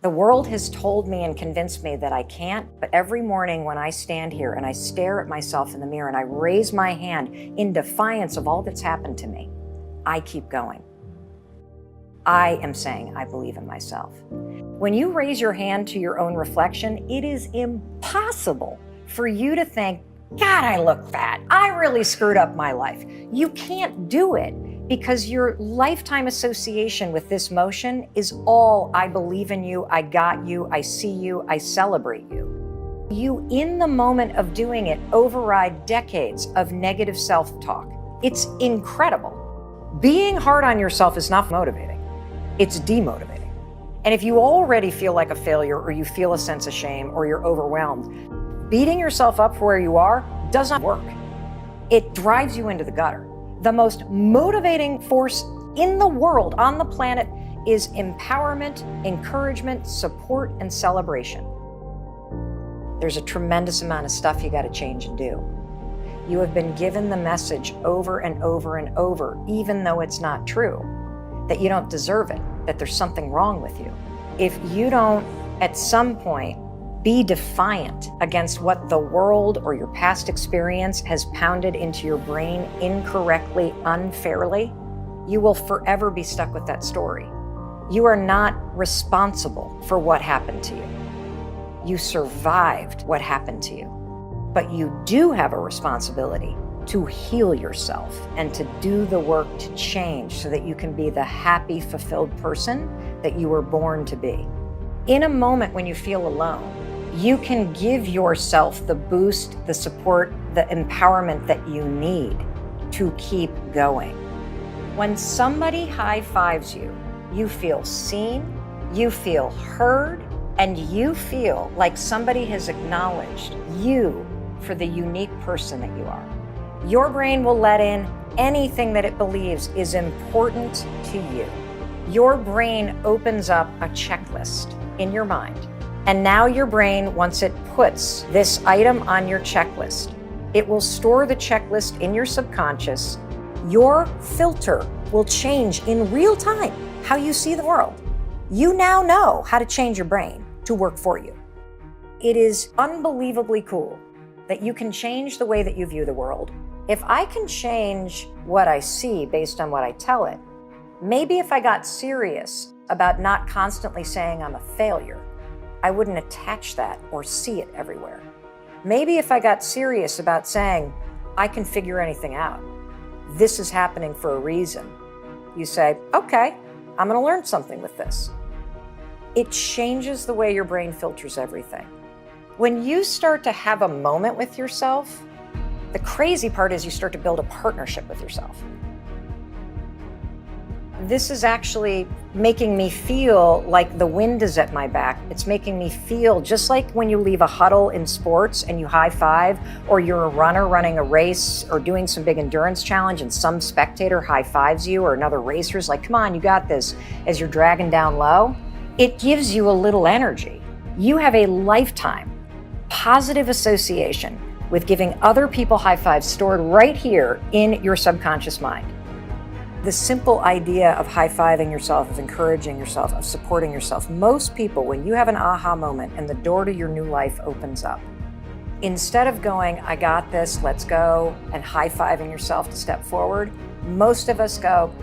The world has told me and convinced me that I can't, but every morning when I stand here and I stare at myself in the mirror and I raise my hand in defiance of all that's happened to me, I keep going. I am saying I believe in myself. When you raise your hand to your own reflection, it is impossible for you to think, God, I look fat. I really screwed up my life. You can't do it because your lifetime association with this motion is all I believe in you, I got you, I see you, I celebrate you. You, in the moment of doing it, override decades of negative self-talk. It's incredible. Being hard on yourself is not motivating. It's demotivating. And if you already feel like a failure or you feel a sense of shame or you're overwhelmed, beating yourself up for where you are does not work. It drives you into the gutter. The most motivating force in the world, on the planet, is empowerment, encouragement, support, and celebration. There's a tremendous amount of stuff you got to change and do. You have been given the message over and over and over, even though it's not true, that you don't deserve it, that there's something wrong with you. If you don't, at some point, be defiant against what the world or your past experience has pounded into your brain incorrectly, unfairly, you will forever be stuck with that story. You are not responsible for what happened to you. You survived what happened to you. But you do have a responsibility to heal yourself and to do the work to change so that you can be the happy, fulfilled person that you were born to be. In a moment when you feel alone, you can give yourself the boost, the support, the empowerment that you need to keep going. When somebody high-fives you, you feel seen, you feel heard, and you feel like somebody has acknowledged you for the unique person that you are. Your brain will let in anything that it believes is important to you. Your brain opens up a checklist in your mind. And now your brain, once it puts this item on your checklist, it will store the checklist in your subconscious. Your filter will change in real time how you see the world. You now know how to change your brain to work for you. It is unbelievably cool that you can change the way that you view the world. If I can change what I see based on what I tell it, maybe if I got serious about not constantly saying I'm a failure, I wouldn't attach that or see it everywhere. Maybe if I got serious about saying, I can figure anything out, this is happening for a reason, you say, okay, I'm gonna learn something with this. It changes the way your brain filters everything. When you start to have a moment with yourself, the crazy part is you start to build a partnership with yourself. This is actually making me feel like the wind is at my back. It's making me feel just like when you leave a huddle in sports and you high five, or you're a runner running a race or doing some big endurance challenge and some spectator high fives you, or another racer's like, come on, you got this, as you're dragging down low. It gives you a little energy. You have a lifetime positive association with giving other people high fives stored right here in your subconscious mind. The simple idea of high-fiving yourself, of encouraging yourself, of supporting yourself. Most people, when you have an aha moment and the door to your new life opens up, instead of going, I got this, let's go, and high-fiving yourself to step forward, most of us go,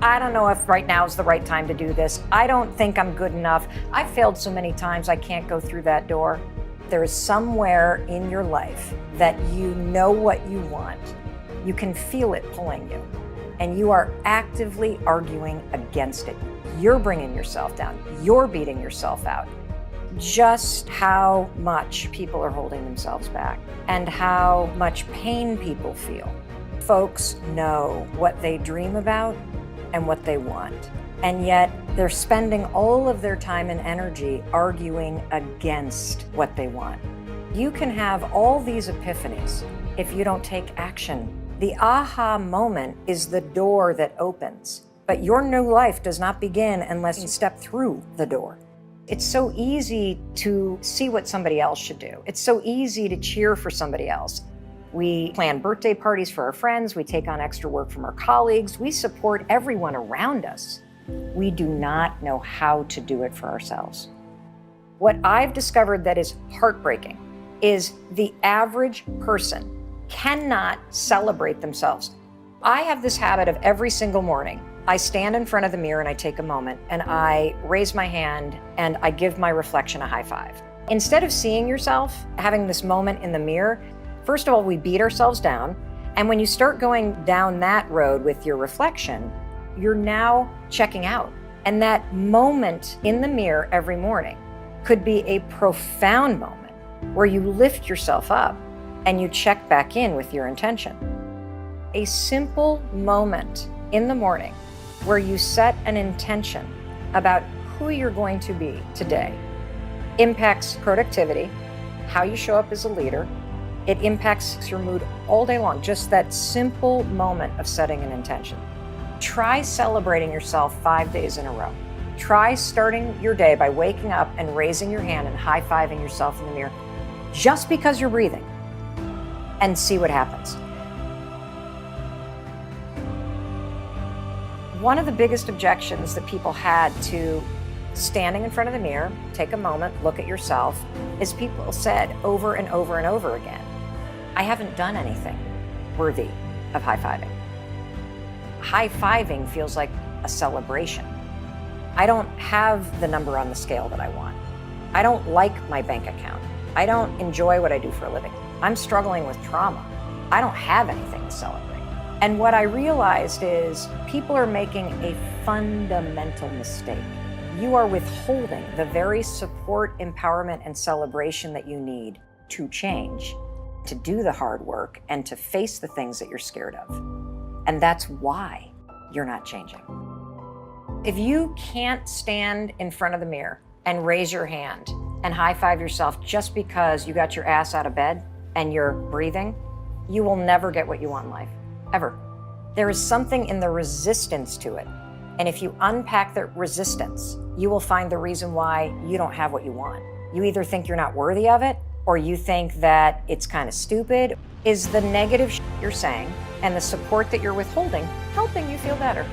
I don't know if right now is the right time to do this. I don't think I'm good enough. I've failed so many times, I can't go through that door. There is somewhere in your life that you know what you want. You can feel it pulling you. And you are actively arguing against it. You're bringing yourself down. You're beating yourself out. Just how much people are holding themselves back and how much pain people feel. Folks know what they dream about and what they want. And yet they're spending all of their time and energy arguing against what they want. You can have all these epiphanies if you don't take action. The aha moment is the door that opens, but your new life does not begin unless you step through the door. It's so easy to see what somebody else should do. It's so easy to cheer for somebody else. We plan birthday parties for our friends. We take on extra work from our colleagues. We support everyone around us. We do not know how to do it for ourselves. What I've discovered that is heartbreaking is the average person cannot celebrate themselves. I have this habit of every single morning, I stand in front of the mirror and I take a moment and I raise my hand and I give my reflection a high five. Instead of seeing yourself, having this moment in the mirror, first of all, we beat ourselves down. And when you start going down that road with your reflection, you're now checking out. And that moment in the mirror every morning could be a profound moment where you lift yourself up and you check back in with your intention. A simple moment in the morning where you set an intention about who you're going to be today impacts productivity, how you show up as a leader. It impacts your mood all day long, just that simple moment of setting an intention. Try celebrating yourself 5 days in a row. Try starting your day by waking up and raising your hand and high-fiving yourself in the mirror just because you're breathing, and see what happens. One of the biggest objections that people had to standing in front of the mirror, take a moment, look at yourself, is people said over and over and over again, I haven't done anything worthy of high-fiving. High-fiving feels like a celebration. I don't have the number on the scale that I want. I don't like my bank account. I don't enjoy what I do for a living. I'm struggling with trauma. I don't have anything to celebrate. And what I realized is people are making a fundamental mistake. You are withholding the very support, empowerment, and celebration that you need to change, to do the hard work, and to face the things that you're scared of. And that's why you're not changing. If you can't stand in front of the mirror and raise your hand and high-five yourself just because you got your ass out of bed and you're breathing, you will never get what you want in life, ever. There is something in the resistance to it. And if you unpack the resistance, you will find the reason why you don't have what you want. You either think you're not worthy of it, or you think that it's kind of stupid. Is the negative you're saying and the support that you're withholding helping you feel better?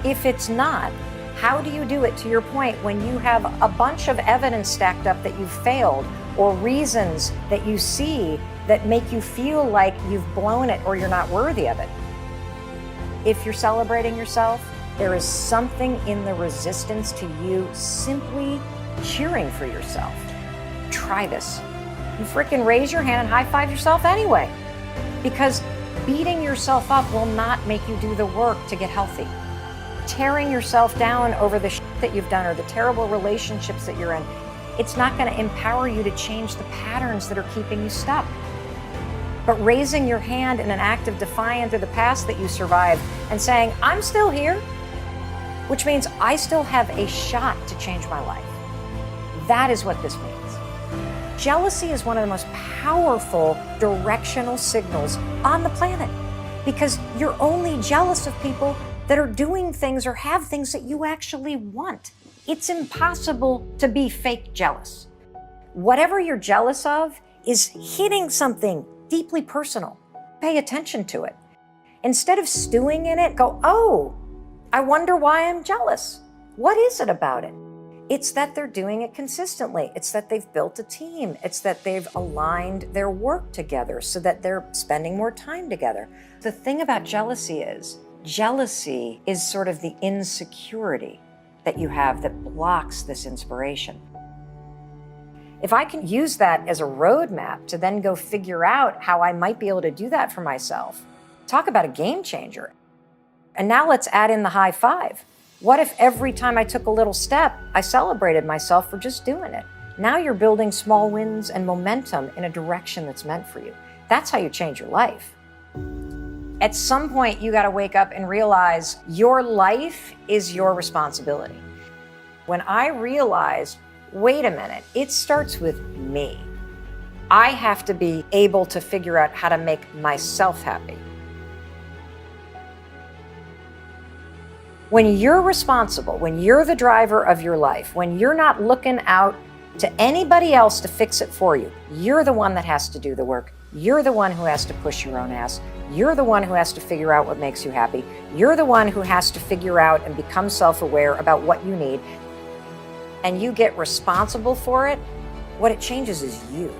If it's not, how do you do it, to your point, when you have a bunch of evidence stacked up that you've failed, or reasons that you see that make you feel like you've blown it or you're not worthy of it? If you're celebrating yourself, there is something in the resistance to you simply cheering for yourself. Try this. You freaking raise your hand and high-five yourself anyway, because beating yourself up will not make you do the work to get healthy. Tearing yourself down over the shit that you've done or the terrible relationships that you're in, it's not going to empower you to change the patterns that are keeping you stuck. But raising your hand in an act of defiance of the past that you survived and saying, I'm still here, which means I still have a shot to change my life. That is what this means. Jealousy is one of the most powerful directional signals on the planet, because you're only jealous of people that are doing things or have things that you actually want. It's impossible to be fake jealous. Whatever you're jealous of is hitting something deeply personal. Pay attention to it. Instead of stewing in it, go, oh, I wonder why I'm jealous. What is it about it? It's that they're doing it consistently. It's that they've built a team. It's that they've aligned their work together so that they're spending more time together. The thing about jealousy is sort of the insecurity that you have that blocks this inspiration. If I can use that as a roadmap to then go figure out how I might be able to do that for myself, talk about a game changer. And now let's add in the high five. What if every time I took a little step, I celebrated myself for just doing it? Now you're building small wins and momentum in a direction that's meant for you. That's how you change your life. At some point, you got to wake up and realize your life is your responsibility. When I realized, wait a minute, it starts with me. I have to be able to figure out how to make myself happy. When you're responsible, when you're the driver of your life, when you're not looking out to anybody else to fix it for you, you're the one that has to do the work. You're the one who has to push your own ass. You're the one who has to figure out what makes you happy. You're the one who has to figure out and become self-aware about what you need. And you get responsible for it. What it changes is you.